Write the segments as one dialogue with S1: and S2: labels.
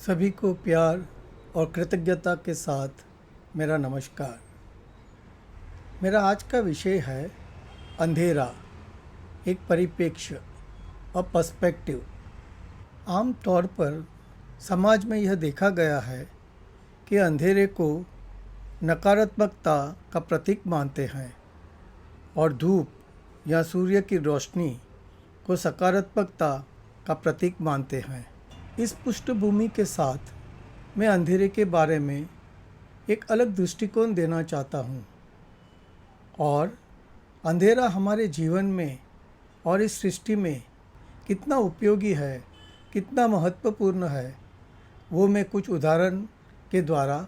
S1: सभी को प्यार और कृतज्ञता के साथ मेरा नमस्कार। मेरा आज का विषय है अंधेरा, एक परिप्रेक्ष्य और पर्सपेक्टिव। आम तौर पर समाज में यह देखा गया है कि अंधेरे को नकारात्मकता का प्रतीक मानते हैं और धूप या सूर्य की रोशनी को सकारात्मकता का प्रतीक मानते हैं। इस पृष्ठभूमि के साथ मैं अंधेरे के बारे में एक अलग दृष्टिकोण देना चाहता हूँ और अंधेरा हमारे जीवन में और इस सृष्टि में कितना उपयोगी है, कितना महत्वपूर्ण है, वो मैं कुछ उदाहरण के द्वारा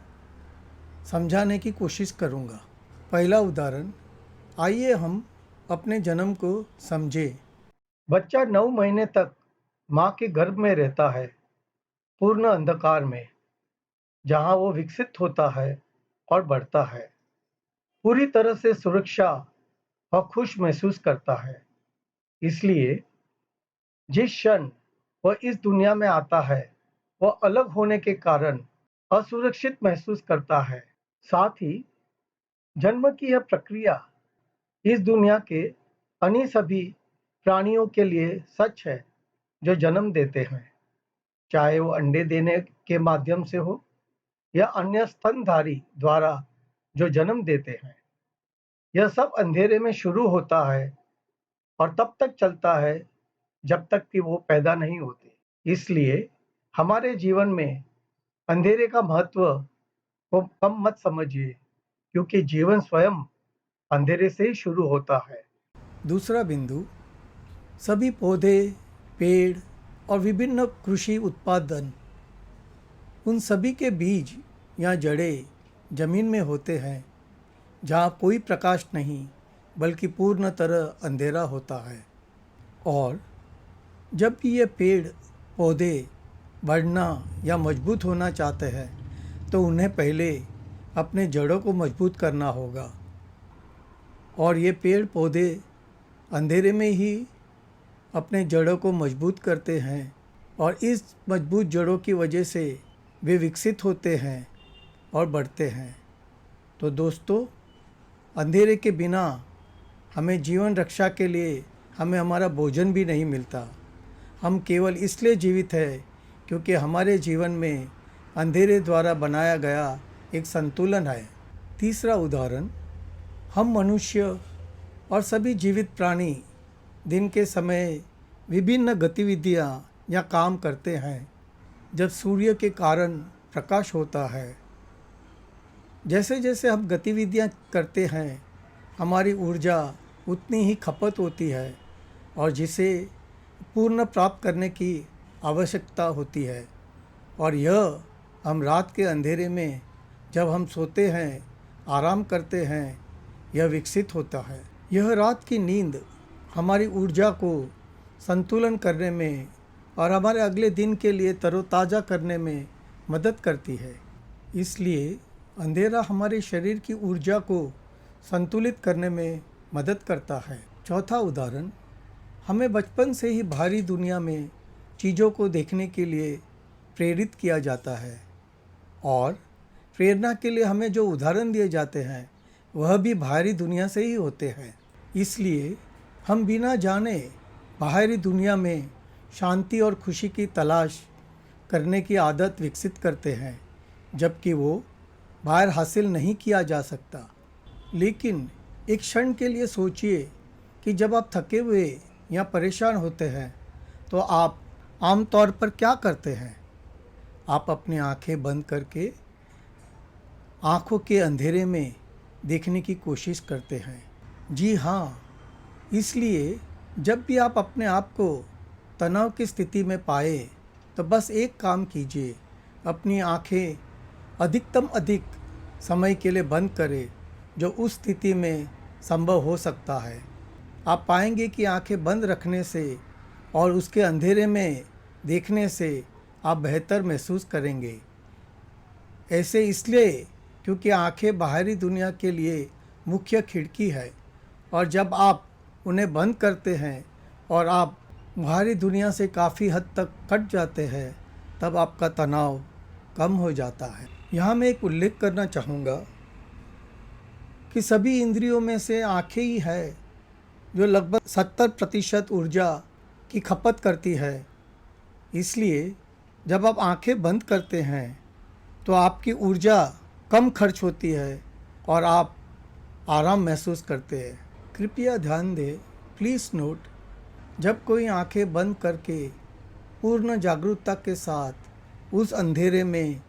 S1: समझाने की कोशिश करूँगा। पहला उदाहरण, आइए हम अपने जन्म को समझें। बच्चा 9 महीने तक माँ के गर्भ में रहता है, पूर्ण अंधकार में, जहाँ वो विकसित होता है और बढ़ता है। पूरी तरह से सुरक्षा और खुश महसूस करता है। इसलिए जिस क्षण वह इस दुनिया में आता है, वह अलग होने के कारण असुरक्षित महसूस करता है। साथ ही जन्म की यह प्रक्रिया इस दुनिया के अन्य सभी प्राणियों के लिए सच है जो जन्म देते हैं, चाहे वो अंडे देने के माध्यम से हो या अन्य स्तनधारी द्वारा जो जन्म देते हैं। यह सब अंधेरे में शुरू होता है और तब तक चलता है जब तक कि वो पैदा नहीं होते। इसलिए हमारे जीवन में अंधेरे का महत्व को कम मत समझिए, क्योंकि जीवन स्वयं अंधेरे से ही शुरू होता है। दूसरा बिंदु, सभी पौधे, पेड़ और विभिन्न कृषि उत्पादन, उन सभी के बीज या जड़ें जमीन में होते हैं, जहाँ कोई प्रकाश नहीं बल्कि पूर्ण तरह अंधेरा होता है। और जब भी ये पेड़ पौधे बढ़ना या मजबूत होना चाहते हैं, तो उन्हें पहले अपने जड़ों को मजबूत करना होगा। और ये पेड़ पौधे अंधेरे में ही अपने जड़ों को मजबूत करते हैं और इस मजबूत जड़ों की वजह से वे विकसित होते हैं और बढ़ते हैं। तो दोस्तों, अंधेरे के बिना हमें जीवन रक्षा के लिए हमें हमारा भोजन भी नहीं मिलता। हम केवल इसलिए जीवित हैं क्योंकि हमारे जीवन में अंधेरे द्वारा बनाया गया एक संतुलन है। तीसरा उदाहरण, हम मनुष्य और सभी जीवित प्राणी दिन के समय विभिन्न गतिविधियां या काम करते हैं जब सूर्य के कारण प्रकाश होता है। जैसे जैसे हम गतिविधियां करते हैं, हमारी ऊर्जा उतनी ही खपत होती है और जिसे पूर्ण प्राप्त करने की आवश्यकता होती है। और यह हम रात के अंधेरे में जब हम सोते हैं, आराम करते हैं, यह विकसित होता है। यह रात की नींद हमारी ऊर्जा को संतुलन करने में और हमारे अगले दिन के लिए तरोताज़ा करने में मदद करती है। इसलिए अंधेरा हमारे शरीर की ऊर्जा को संतुलित करने में मदद करता है। चौथा उदाहरण, हमें बचपन से ही बाहरी दुनिया में चीज़ों को देखने के लिए प्रेरित किया जाता है और प्रेरणा के लिए हमें जो उदाहरण दिए जाते हैं वह भी बाहरी दुनिया से ही होते हैं। इसलिए हम बिना जाने बाहरी दुनिया में शांति और खुशी की तलाश करने की आदत विकसित करते हैं, जबकि वो बाहर हासिल नहीं किया जा सकता। लेकिन एक क्षण के लिए सोचिए कि जब आप थके हुए या परेशान होते हैं तो आप आमतौर पर क्या करते हैं? आप अपनी आंखें बंद करके आंखों के अंधेरे में देखने की कोशिश करते हैं। जी हाँ, इसलिए जब भी आप अपने आप को तनाव की स्थिति में पाए तो बस एक काम कीजिए, अपनी आंखें अधिक समय के लिए बंद करें, जो उस स्थिति में संभव हो सकता है। आप पाएंगे कि आंखें बंद रखने से और उसके अंधेरे में देखने से आप बेहतर महसूस करेंगे। ऐसे इसलिए क्योंकि आंखें बाहरी दुनिया के लिए मुख्य खिड़की है और जब आप उन्हें बंद करते हैं और आप बाहरी दुनिया से काफ़ी हद तक कट जाते हैं, तब आपका तनाव कम हो जाता है। यहाँ मैं एक उल्लेख करना चाहूँगा कि सभी इंद्रियों में से आँखें ही है जो लगभग 70% ऊर्जा की खपत करती है। इसलिए जब आप आँखें बंद करते हैं तो आपकी ऊर्जा कम खर्च होती है और आप आराम महसूस करते हैं। कृपया ध्यान दें, प्लीज़ नोट, जब कोई आंखें बंद करके पूर्ण जागरूकता के साथ उस अंधेरे में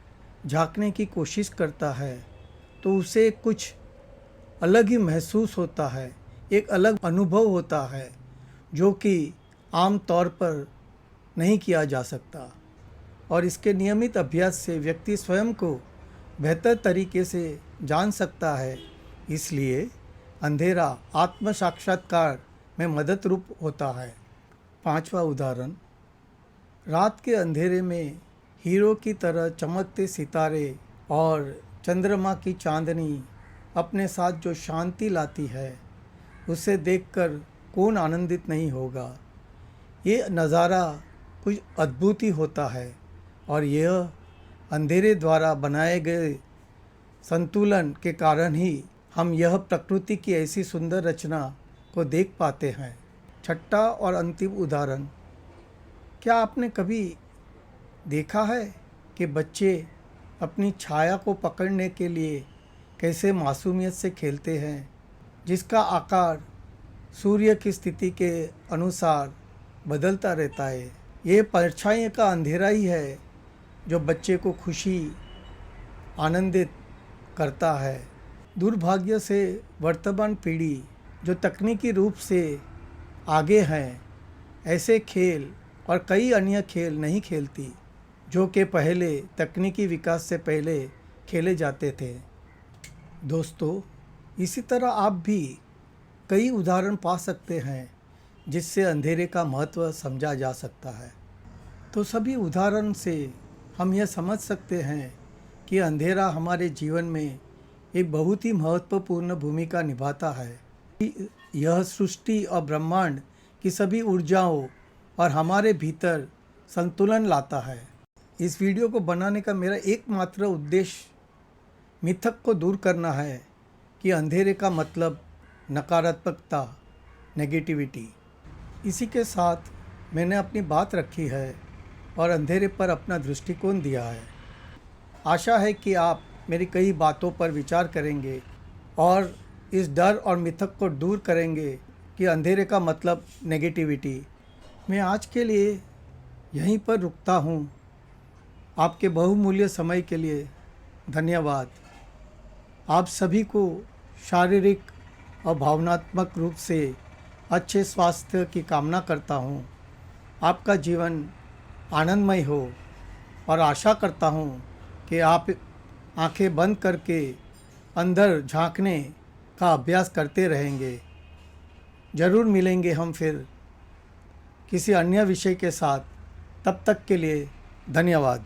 S1: झांकने की कोशिश करता है तो उसे कुछ अलग ही महसूस होता है, एक अलग अनुभव होता है जो कि आम तौर पर नहीं किया जा सकता। और इसके नियमित अभ्यास से व्यक्ति स्वयं को बेहतर तरीके से जान सकता है। इसलिए अंधेरा आत्म साक्षात्कार में मदद रूप होता है। 5वां उदाहरण, रात के अंधेरे में हीरो की तरह चमकते सितारे और चंद्रमा की चांदनी अपने साथ जो शांति लाती है उसे देखकर कौन आनंदित नहीं होगा। ये नज़ारा कुछ अद्भुत ही होता है और यह अंधेरे द्वारा बनाए गए संतुलन के कारण ही हम यह प्रकृति की ऐसी सुंदर रचना को देख पाते हैं। 6वां और अंतिम उदाहरण, क्या आपने कभी देखा है कि बच्चे अपनी छाया को पकड़ने के लिए कैसे मासूमियत से खेलते हैं, जिसका आकार सूर्य की स्थिति के अनुसार बदलता रहता है। ये परछाई का अंधेरा ही है जो बच्चे को खुशी आनंदित करता है। दुर्भाग्य से वर्तमान पीढ़ी जो तकनीकी रूप से आगे हैं, ऐसे खेल और कई अन्य खेल नहीं खेलती जो कि पहले तकनीकी विकास से पहले खेले जाते थे। दोस्तों, इसी तरह आप भी कई उदाहरण पा सकते हैं जिससे अंधेरे का महत्व समझा जा सकता है। तो सभी उदाहरण से हम यह समझ सकते हैं कि अंधेरा हमारे जीवन में एक बहुत ही महत्वपूर्ण भूमिका निभाता है। यह सृष्टि और ब्रह्मांड की सभी ऊर्जाओं और हमारे भीतर संतुलन लाता है। इस वीडियो को बनाने का मेरा एकमात्र उद्देश्य मिथक को दूर करना है कि अंधेरे का मतलब नकारात्मकता, नेगेटिविटी। इसी के साथ मैंने अपनी बात रखी है और अंधेरे पर अपना दृष्टिकोण दिया है। आशा है कि आप मेरी कई बातों पर विचार करेंगे और इस डर और मिथक को दूर करेंगे कि अंधेरे का मतलब नेगेटिविटी। मैं आज के लिए यहीं पर रुकता हूँ। आपके बहुमूल्य समय के लिए धन्यवाद। आप सभी को शारीरिक और भावनात्मक रूप से अच्छे स्वास्थ्य की कामना करता हूँ। आपका जीवन आनंदमय हो और आशा करता हूँ कि आप आंखें बंद करके अंदर झांकने का अभ्यास करते रहेंगे। ज़रूर मिलेंगे हम फिर किसी अन्य विषय के साथ। तब तक के लिए धन्यवाद।